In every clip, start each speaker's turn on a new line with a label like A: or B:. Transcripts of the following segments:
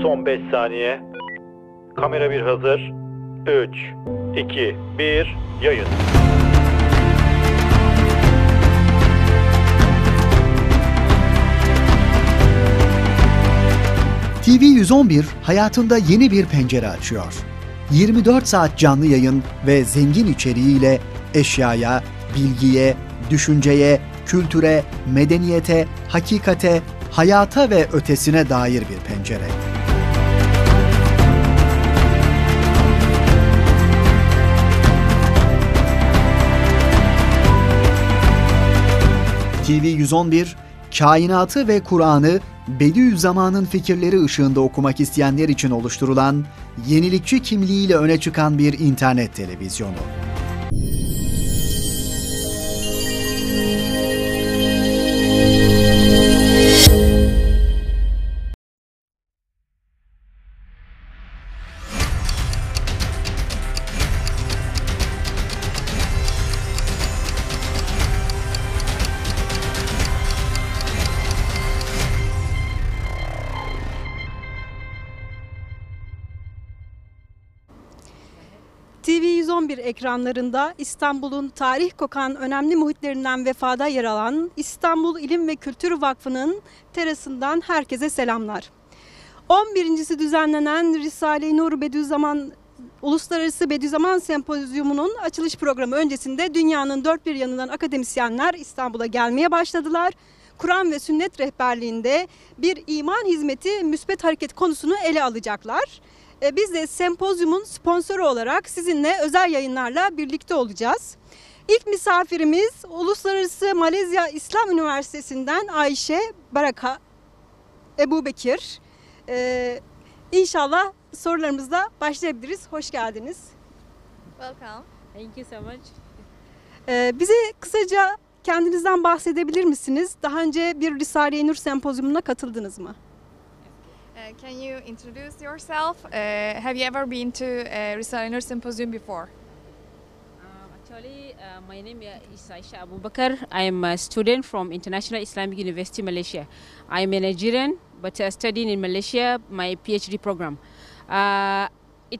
A: Son 5 saniye. Kamera 1 hazır. 3, 2, 1, yayın.
B: TV 111 hayatında yeni bir pencere açıyor. 24 saat canlı yayın ve zengin içeriğiyle eşyaya, bilgiye, düşünceye, kültüre, medeniyete, hakikate, hayata ve ötesine dair bir pencere. TV 111, kainatı ve Kur'an'ı Bediüzzaman'ın fikirleri ışığında okumak isteyenler için oluşturulan, yenilikçi kimliğiyle öne çıkan bir internet televizyonu.
C: TV 111 ekranlarında İstanbul'un tarih kokan önemli muhitlerinden vefada yer alan İstanbul İlim ve Kültür Vakfı'nın terasından herkese selamlar. 11.si düzenlenen Risale-i Nur Uluslararası Bediüzzaman Sempozyumu'nun açılış programı öncesinde dünyanın dört bir yanından akademisyenler İstanbul'a gelmeye başladılar. Kur'an ve sünnet rehberliğinde bir iman hizmeti müsbet hareket konusunu ele alacaklar. Biz de sempozyumun sponsoru olarak sizinle özel yayınlarla birlikte olacağız. İlk misafirimiz Uluslararası Malezya İslam Üniversitesi'nden Aişe Baraka Abubakr. İnşallah sorularımızla başlayabiliriz. Hoş geldiniz.
D: Welcome. Thank you so much.
C: Bize kısaca kendinizden bahsedebilir misiniz? Daha önce bir Risale-i Nur sempozyumuna katıldınız mı?
D: Can you introduce yourself? Have you ever been to a Risale-i Nur symposium before?
E: Actually, my name is Aishe Abubakr. I am a student from International Islamic University, Malaysia. I am a Nigerian, but studying in Malaysia, my PhD program.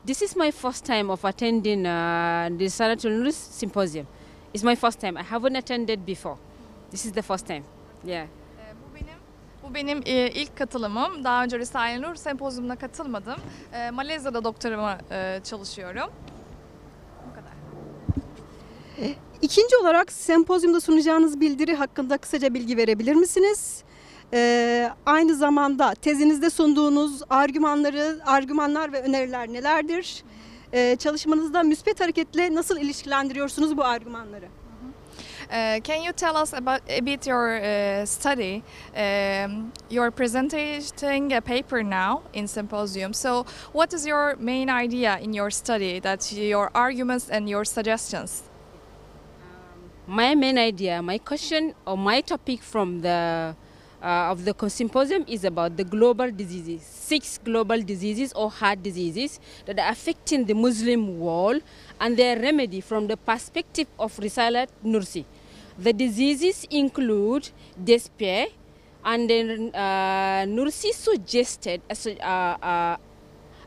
E: This is my first time of attending the Risale-i Nur symposium. It's my first time. I haven't attended before. This is the first time. Yeah.
D: Bu benim ilk katılımım. Daha önce Risale-i Nur sempozyumuna katılmadım. Malezya'da doktorama çalışıyorum. Bu kadar.
C: İkinci olarak sempozyumda sunacağınız bildiri hakkında kısaca bilgi verebilir misiniz? Aynı zamanda tezinizde sunduğunuz argümanlar ve öneriler nelerdir? Çalışmanızda müspet hareketle nasıl ilişkilendiriyorsunuz bu argümanları?
D: Can you tell us about a bit your study? You're presenting a paper now in symposium. So, what is your main idea in your study? That's your arguments and your suggestions.
E: My main idea, my question or my topic from the of the symposium is about the global diseases, 6 global diseases or heart diseases that are affecting the Muslim world and their remedy from the perspective of Risale-i Nur. The diseases include despair, and then Nursi suggested as a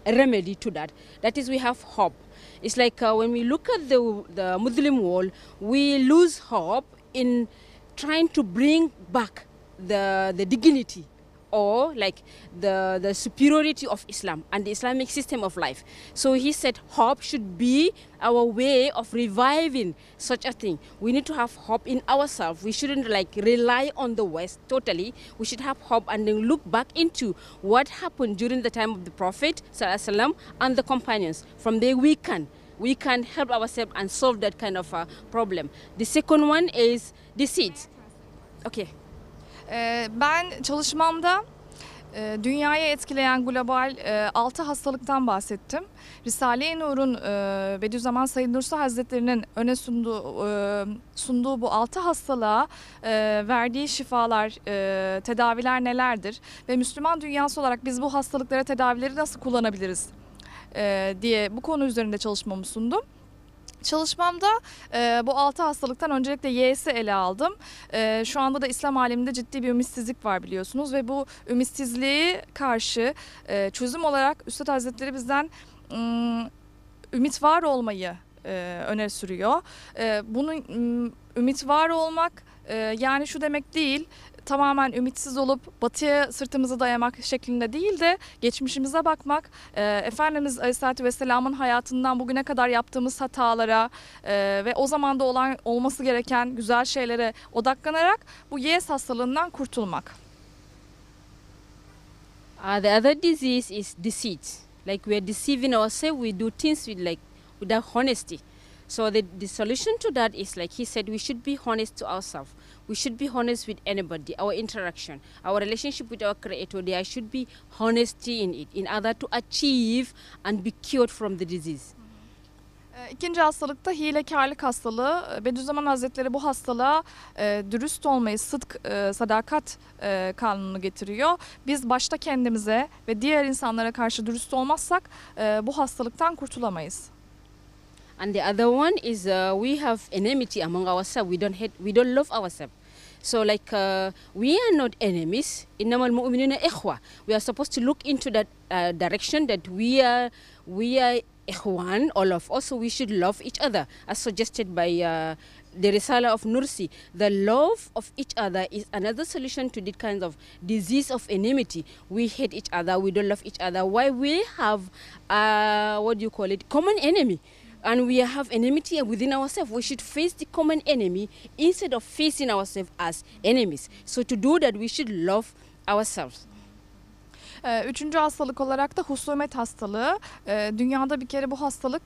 E: remedy to that. That is, we have hope. It's like when we look at the Muslim world, we lose hope in trying to bring back the dignity or like the superiority of Islam and the Islamic system of life. So he said hope should be our way of reviving such a thing. We need to have hope in ourselves. We shouldn't like rely on the West totally. We should have hope and then look back into what happened during the time of the Prophet ﷺ and the companions. From there we can help ourselves and solve that kind of problem. The second one is the seeds. Okay.
D: Ben çalışmamda dünyayı etkileyen global 6 hastalıktan bahsettim. Risale-i Nur'un Bediüzzaman Said Nursi Hazretleri'nin öne sunduğu bu 6 hastalığa verdiği şifalar, tedaviler nelerdir? Ve Müslüman dünyası olarak biz bu hastalıklara tedavileri nasıl kullanabiliriz diye bu konu üzerinde çalışmamı sundum. Çalışmamda bu 6 hastalıktan öncelikle Y'si ele aldım. Şu anda da İslam aleminde ciddi bir ümitsizlik var biliyorsunuz ve bu ümitsizliğe karşı çözüm olarak Üstad Hazretleri bizden ümit var olmayı öne sürüyor. Bunun ümit var olmak yani şu demek değil, tamamen ümitsiz olup batıya sırtımızı dayamak şeklinde değil de geçmişimize bakmak, Efendimiz Aleyhisselatü Vesselam'ın hayatından bugüne kadar yaptığımız hatalara ve o zamanda olması gereken güzel şeylere odaklanarak bu yes hastalığından kurtulmak.
E: The other disease is deceit. Like we are deceiving ourselves, we do things without honesty. So the solution to that is, like he said, we should be honest to ourselves. We should be honest with anybody, our interaction, our relationship with our Creator. There should be honesty in it in order to achieve and be cured from the disease.
D: İkinci hastalık da hilekarlık hastalığı. Bediüzzaman Hazretleri bu hastalığa dürüst olmayı, sıdk, sadakat kanunu getiriyor. Biz başta kendimize ve diğer insanlara karşı dürüst olmazsak bu hastalıktan kurtulamayız.
E: And the other one is we have enmity among ourselves. We don't love ourselves. So we are not enemies. Innamal mu'minuna ikhwa. We are supposed to look into that direction that we are ikhwan, all of us. So we should love each other, as suggested by the Risale of Nur. The love of each other is another solution to this kind of disease of enmity. We hate each other. We don't love each other. Why we have common enemy. And we have enmity within ourselves. We should face the common enemy instead of facing ourselves as enemies. So to do that, we should love ourselves.
D: Üçüncü hastalık olarak da husumet hastalığı. Dünyada bir kere bu hastalık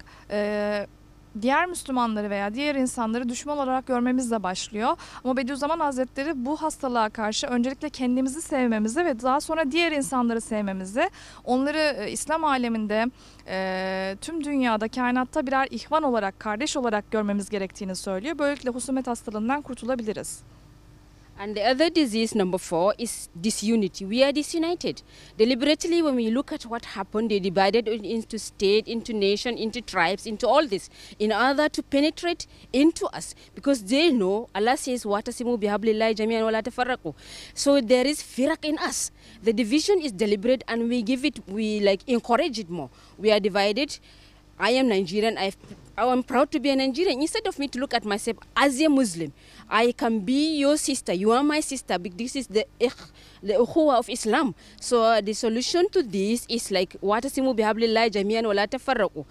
D: diğer Müslümanları veya diğer insanları düşman olarak görmemizle başlıyor. Ama Bediüzzaman Hazretleri bu hastalığa karşı öncelikle kendimizi sevmemizi ve daha sonra diğer insanları sevmemizi, onları İslam aleminde, tüm dünyada, kainatta birer ihvan olarak, kardeş olarak görmemiz gerektiğini söylüyor. Böylelikle husumet hastalığından kurtulabiliriz.
E: And the other disease, number 4, is disunity. We are disunited. Deliberately, when we look at what happened, they divided into state, into nation, into tribes, into all this, in order to penetrate into us. Because they know, Allah says, وَاتَصِمُوا بِحَبْلِ اللَّهِ جَمِيعًا وَلَا تَفَرَّقُوا. So there is firaq in us. The division is deliberate, and we encourage it more. We are divided. I am Nigerian. I am proud to be a Nigerian. Instead of me to look at myself as a Muslim, I can be your sister. You are my sister. This is the ukhuwa of Islam. So the solution to this is وَاتَصِمُوا بِحَبْلِ اللَّهِ جَمِيعًا وَلَا تَفَرَّقُوا.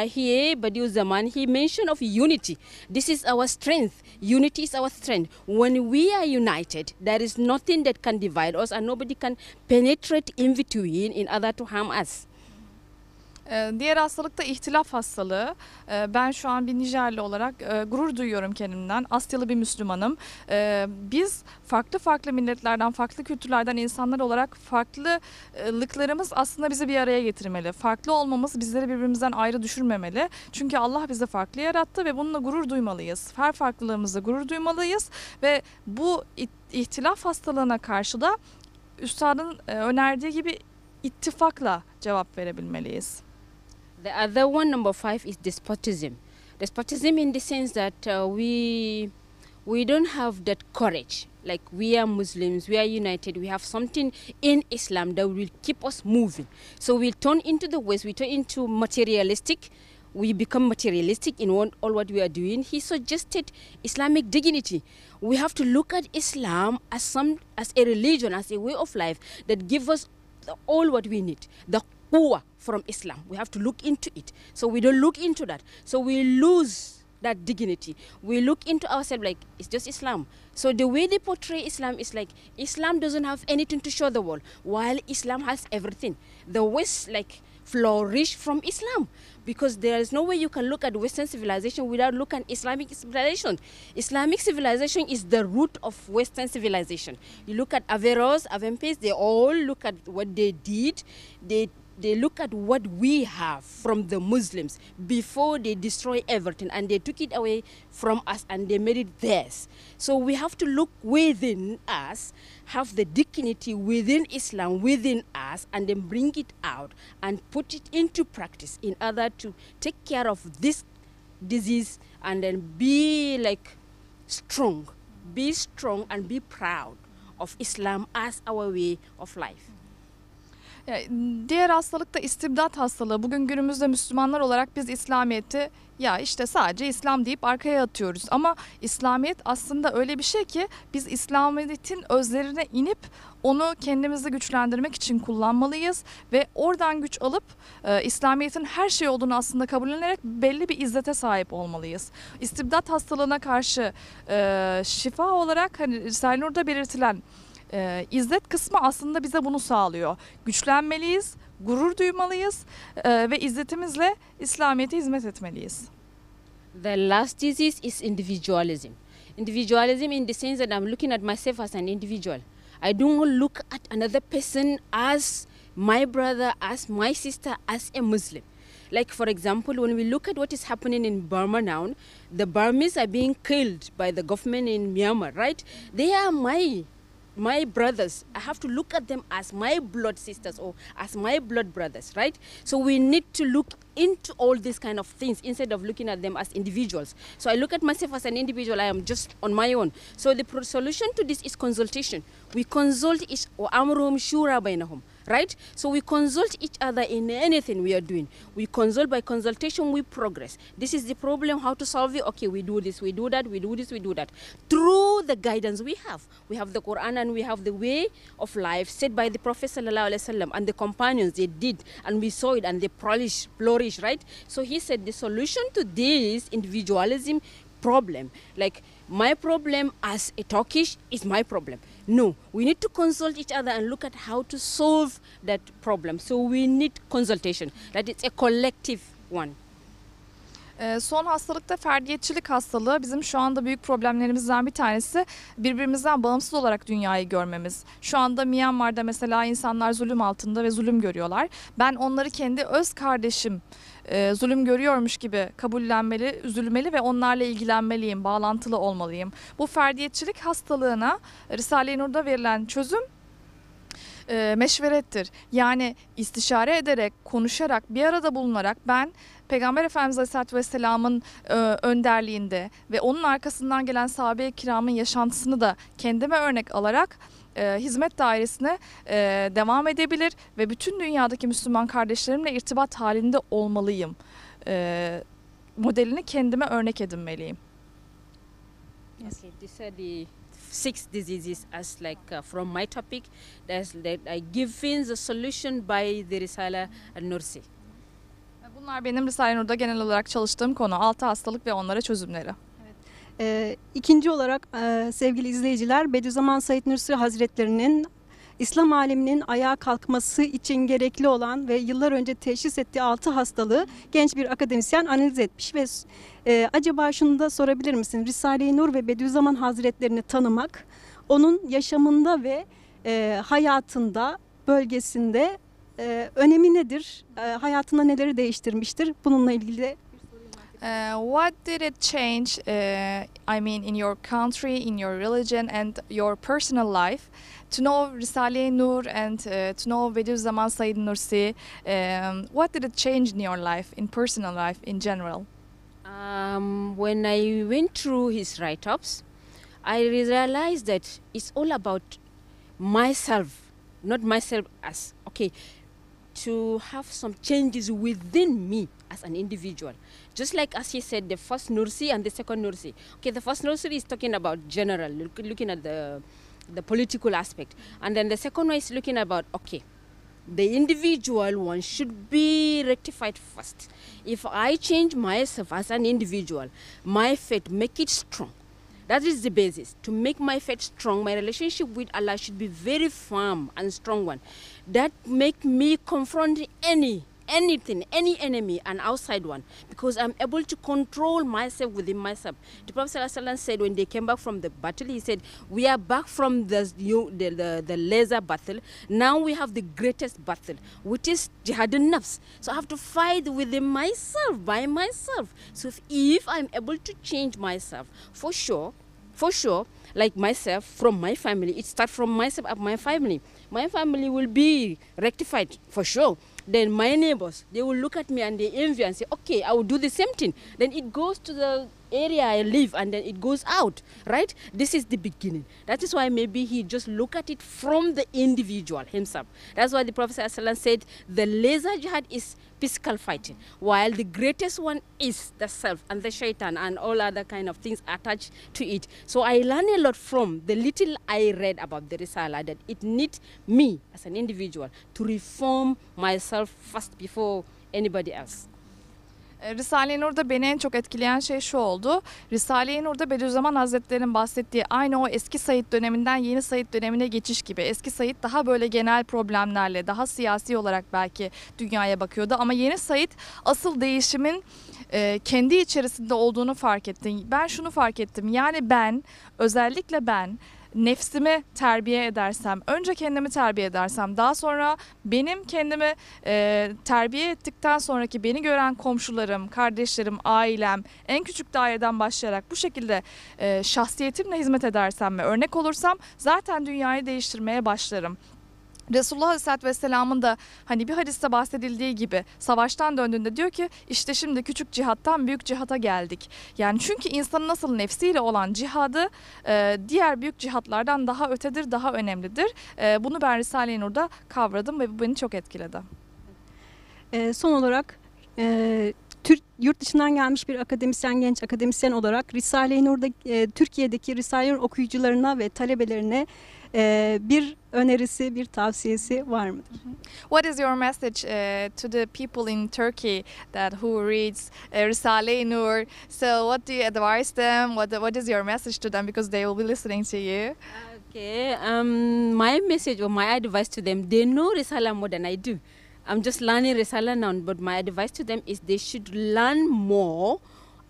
E: Here, Bediüzzaman, he mentioned of unity. This is our strength. Unity is our strength. When we are united, there is nothing that can divide us, and nobody can penetrate in between in order to harm us.
D: Diğer hastalık da ihtilaf hastalığı. Ben şu an bir Nijerli olarak gurur duyuyorum kendimden. Asyalı bir Müslümanım. Biz farklı milletlerden, farklı kültürlerden insanlar olarak farklılıklarımız aslında bizi bir araya getirmeli. Farklı olmamız bizleri birbirimizden ayrı düşürmemeli. Çünkü Allah bizi farklı yarattı ve bununla gurur duymalıyız. Her farklılığımızla gurur duymalıyız ve bu ihtilaf hastalığına karşı da Üstad'ın önerdiği gibi ittifakla cevap verebilmeliyiz.
E: The other one, number 5, is despotism. Despotism in the sense that we don't have that courage. Like we are Muslims, we are united, we have something in Islam that will keep us moving. So we turn into the West, we turn into materialistic. We become materialistic in all what we are doing. He suggested Islamic dignity. We have to look at Islam as a religion, as a way of life that gives us all what we need. The quwwah from Islam. We have to look into it. So we don't look into that. So we lose that dignity. We look into ourselves like it's just Islam. So the way they portray Islam is like Islam doesn't have anything to show the world, while Islam has everything. The West flourish from Islam, because there is no way you can look at Western civilization without looking at Islamic civilization. Islamic civilization is the root of Western civilization. You look at Averroes, Avempes, they all look at what they did. They look at what we have from the Muslims before they destroy everything, and they took it away from us and they made it theirs. So we have to look within us, have the dignity within Islam, within us, and then bring it out and put it into practice in order to take care of this disease, and then be like strong. Be strong and be proud of Islam as our way of life.
D: Diğer hastalık da istibdat hastalığı. Bugün günümüzde Müslümanlar olarak biz İslamiyet'i ya işte sadece İslam deyip arkaya atıyoruz. Ama İslamiyet aslında öyle bir şey ki biz İslamiyet'in özlerine inip onu kendimizi güçlendirmek için kullanmalıyız. Ve oradan güç alıp İslamiyet'in her şey olduğunu aslında kabullenerek belli bir izzete sahip olmalıyız. İstibdat hastalığına karşı şifa olarak hani Risale-i Nur'da belirtilen İzzet kısmı aslında bize bunu sağlıyor. Güçlenmeliyiz, gurur duymalıyız ve izzetimizle İslamiyet'e hizmet etmeliyiz.
E: The last disease is individualism. Individualism in the sense that I'm looking at myself as an individual. I don't look at another person as my brother, as my sister, as a Muslim. Like for example, when we look at what is happening in Burma now, the Burmese are being killed by the government in Myanmar, right? They are my brothers. I have to look at them as my blood sisters or as my blood brothers, right? So we need to look into all these kind of things instead of looking at them as individuals. So I look at myself as an individual. I am just on my own. So the solution to this is consultation. We consult each amruhum shura bainahum, right? So we consult each other in anything we are doing. We consult. By consultation we progress. This is the problem, how to solve it. Okay, we do this, we do that, we do this, we do that. Through the guidance we have the Quran and we have the way of life set by the Prophet sallallahu alaihi wasallam and the companions. They did, and we saw it, and they flourish, right? So he said the solution to this individualism problem, like my problem as a Turkish is my problem. No, we need to consult each other and look at how to solve that problem. So we need consultation, that it's a collective one.
D: Son hastalık da ferdiyetçilik hastalığı. Bizim şu anda büyük problemlerimizden bir tanesi birbirimizden bağımsız olarak dünyayı görmemiz. Şu anda Myanmar'da mesela insanlar zulüm altında ve zulüm görüyorlar. Ben onları kendi öz kardeşim zulüm görüyormuş gibi kabullenmeli, üzülmeli ve onlarla ilgilenmeliyim, bağlantılı olmalıyım. Bu ferdiyetçilik hastalığına Risale-i Nur'da verilen çözüm meşverettir. Yani istişare ederek, konuşarak, bir arada bulunarak ben Peygamber Efendimiz Aleyhisselatü Vesselam'ın önderliğinde ve onun arkasından gelen sahabe-i kiramın yaşantısını da kendime örnek alarak hizmet dairesine devam edebilir ve bütün dünyadaki Müslüman kardeşlerimle irtibat halinde olmalıyım. Modelini kendime örnek edinmeliyim.
E: Yes. Okay, these are the 6 diseases as like from my topic that I give the solution by the Risale-i Nur.
D: Bunlar benim Risale-i Nur'da genel olarak çalıştığım konu. 6 hastalık ve onlara çözümleri.
C: İkinci olarak sevgili izleyiciler, Bediüzzaman Said Nursi Hazretleri'nin İslam aleminin ayağa kalkması için gerekli olan ve yıllar önce teşhis ettiği 6 hastalığı genç bir akademisyen analiz etmiş ve acaba şunu da sorabilir misin? Risale-i Nur ve Bediüzzaman Hazretlerini tanımak, onun yaşamında ve hayatında, bölgesinde önemi nedir? Hayatında neleri değiştirmiştir? Bununla ilgili de
D: What did it change, I mean, in your country, in your religion and your personal life to know Risale-i Nur and to know Bediüzzaman Said Nursi? What did it change in your life, in personal life, in general?
E: When I went through his write-ups, I realized that it's all about myself, not myself as, okay, to have some changes within me as an individual. Just like as he said, the first Nursi and the second Nursi. Okay, the first Nursi is talking about general, looking at the political aspect. And then the second one is looking about, okay, the individual one should be rectified first. If I change myself as an individual, my faith, make it strong. That is the basis. To make my faith strong, my relationship with Allah should be very firm and strong one. That make me confront anything, any enemy, an outside one, because I'm able to control myself within myself. The Prophet ﷺ said when they came back from the battle, he said, we are back from the lesser battle. Now we have the greatest battle, which is jihad an-nafs. So I have to fight within myself, by myself. So if I'm able to change myself, for sure, like myself, from my family, it starts from myself and my family. My family will be rectified, for sure. then my neighbors, they will look at me and they envy and say, okay, I will do the same thing. Then it goes to the area I live and then it goes out, right? This is the beginning. That is why maybe he just look at it from the individual himself. That's why the Prophet ﷺ said the lesser jihad is physical fighting, while the greatest one is the self and the shaitan and all other kind of things attached to it. So I learned a lot from the little I read about the Risala, that it needs me as an individual to reform myself first before anybody else.
D: Risale-i Nur'da beni en çok etkileyen şey şu oldu. Risale-i Nur'da Bediüzzaman Hazretleri'nin bahsettiği aynı o eski Said döneminden yeni Said dönemine geçiş gibi. Eski Said daha böyle genel problemlerle, daha siyasi olarak belki dünyaya bakıyordu. Ama yeni Said asıl değişimin kendi içerisinde olduğunu fark etti. Ben şunu fark ettim. Yani ben, özellikle ben, nefsimi terbiye edersem, önce kendimi terbiye edersem, daha sonra benim kendimi terbiye ettikten sonraki beni gören komşularım, kardeşlerim, ailem, en küçük daireden başlayarak bu şekilde şahsiyetimle hizmet edersem ve örnek olursam zaten dünyayı değiştirmeye başlarım. Resulullah Aleyhisselatü Vesselam'ın da hani bir hadiste bahsedildiği gibi savaştan döndüğünde diyor ki işte şimdi küçük cihattan büyük cihata geldik. Yani çünkü insanın nasıl nefsiyle olan cihadı diğer büyük cihatlardan daha ötedir, daha önemlidir. Bunu ben Risale-i Nur'da kavradım ve bu beni çok etkiledi.
C: Son olarak yurt dışından gelmiş bir akademisyen, genç akademisyen olarak Risale-i Nur'da Türkiye'deki Risale-i Nur okuyucularına ve talebelerine bir önerisi, bir tavsiyesi var mıdır?
D: What is your message to the people in Turkey that who reads Risale-i Nur? So what do you advise them? What is your message to them, because they will be listening to you?
E: Okay, my message or my advice to them, they know Risala more than I do. I'm just learning Risala now, but my advice to them is they should learn more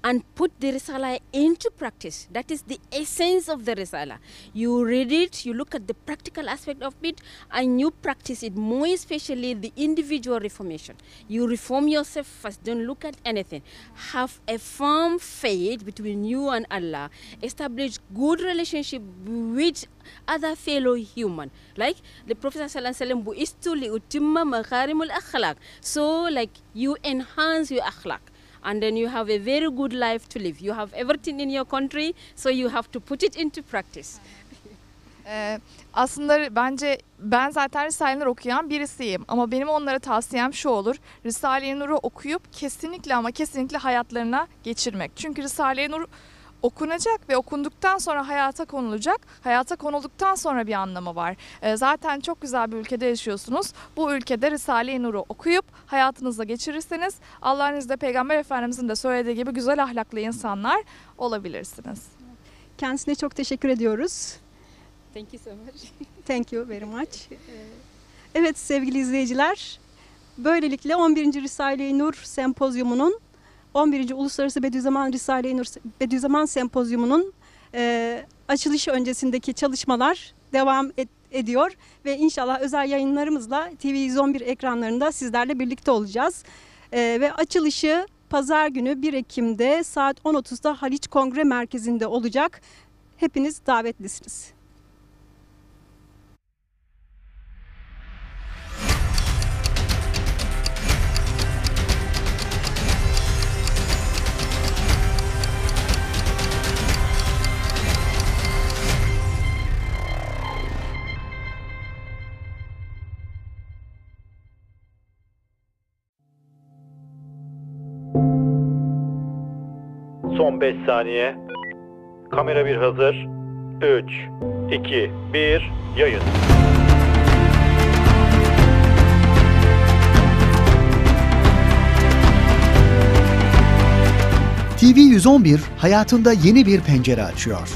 E: and put the Risala into practice. That is the essence of the Risala. You read it, you look at the practical aspect of it, and you practice it, more especially the individual reformation. You reform yourself first, don't look at anything. Have a firm faith between you and Allah. Establish good relationship with other fellow human. Like the Prophet ﷺ, bu'istu li'utimma makharimul akhlaq. So like you enhance your akhlaq. And then you have a very good life to live. You have everything in your country, so you have to put it into practice.
D: Aslında bence ben zaten Risale-i Nur okuyan birisiyim. Ama benim onlara tavsiyem şu olur. Risale-i Nur'u okuyup kesinlikle ama kesinlikle hayatlarına geçirmek. Çünkü Risale-i Nur okunacak ve okunduktan sonra hayata konulacak. Hayata konulduktan sonra bir anlamı var. Zaten çok güzel bir ülkede yaşıyorsunuz. Bu ülkede Risale-i Nur'u okuyup hayatınızda geçirirseniz Allah'ın izniyle Peygamber Efendimizin de söylediği gibi güzel ahlaklı insanlar olabilirsiniz.
C: Kendisine çok teşekkür ediyoruz.
E: Thank you so much.
C: Thank you very much. Evet sevgili izleyiciler, böylelikle 11. Risale-i Nur Sempozyumu'nun 11. Uluslararası Risale-i Nur Bediüzzaman Sempozyumu'nun açılışı öncesindeki çalışmalar devam ediyor ve inşallah özel yayınlarımızla TV 111 ekranlarında sizlerle birlikte olacağız. Ve açılışı pazar günü 1 Ekim'de saat 10.30'da Haliç Kongre Merkezi'nde olacak. Hepiniz davetlisiniz.
A: Son 5 saniye. Kamera 1 hazır. 3, 2, 1, yayın.
B: TV 111 hayatında yeni bir pencere açıyor.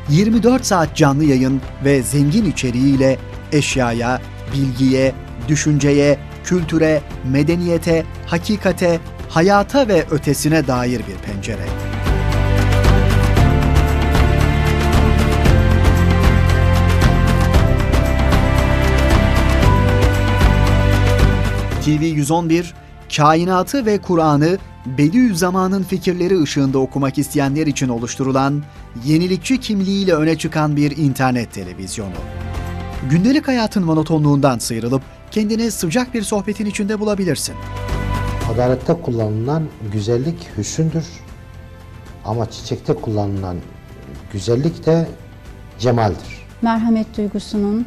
B: 24 saat canlı yayın ve zengin içeriğiyle eşyaya, bilgiye, düşünceye, kültüre, medeniyete, hakikate, hayata ve ötesine dair bir pencere. TV 111, kainatı ve Kur'an'ı Bediüzzaman'ın fikirleri ışığında okumak isteyenler için oluşturulan, yenilikçi kimliğiyle öne çıkan bir internet televizyonu. Gündelik hayatın monotonluğundan sıyrılıp kendini sıcak bir sohbetin içinde bulabilirsin.
F: Adalette kullanılan güzellik hüsündür. Ama çiçekte kullanılan güzellik de cemaldir.
G: Merhamet duygusunun,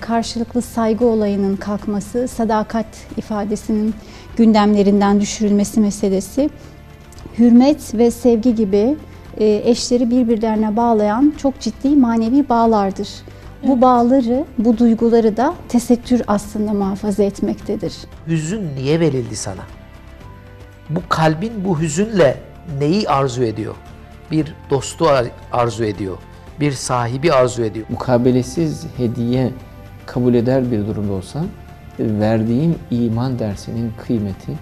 G: karşılıklı saygı olayının kalkması, sadakat ifadesinin gündemlerinden düşürülmesi meselesi, hürmet ve sevgi gibi eşleri birbirlerine bağlayan çok ciddi manevi bağlardır. Bu bağları, bu duyguları da tesettür aslında muhafaza etmektedir.
H: Hüzün niye verildi sana? Bu kalbin bu hüzünle neyi arzu ediyor? Bir dostu arzu ediyor, bir sahibi arzu ediyor.
I: Mukabelesiz hediye kabul eder bir durumda olsa, verdiğim iman dersinin kıymeti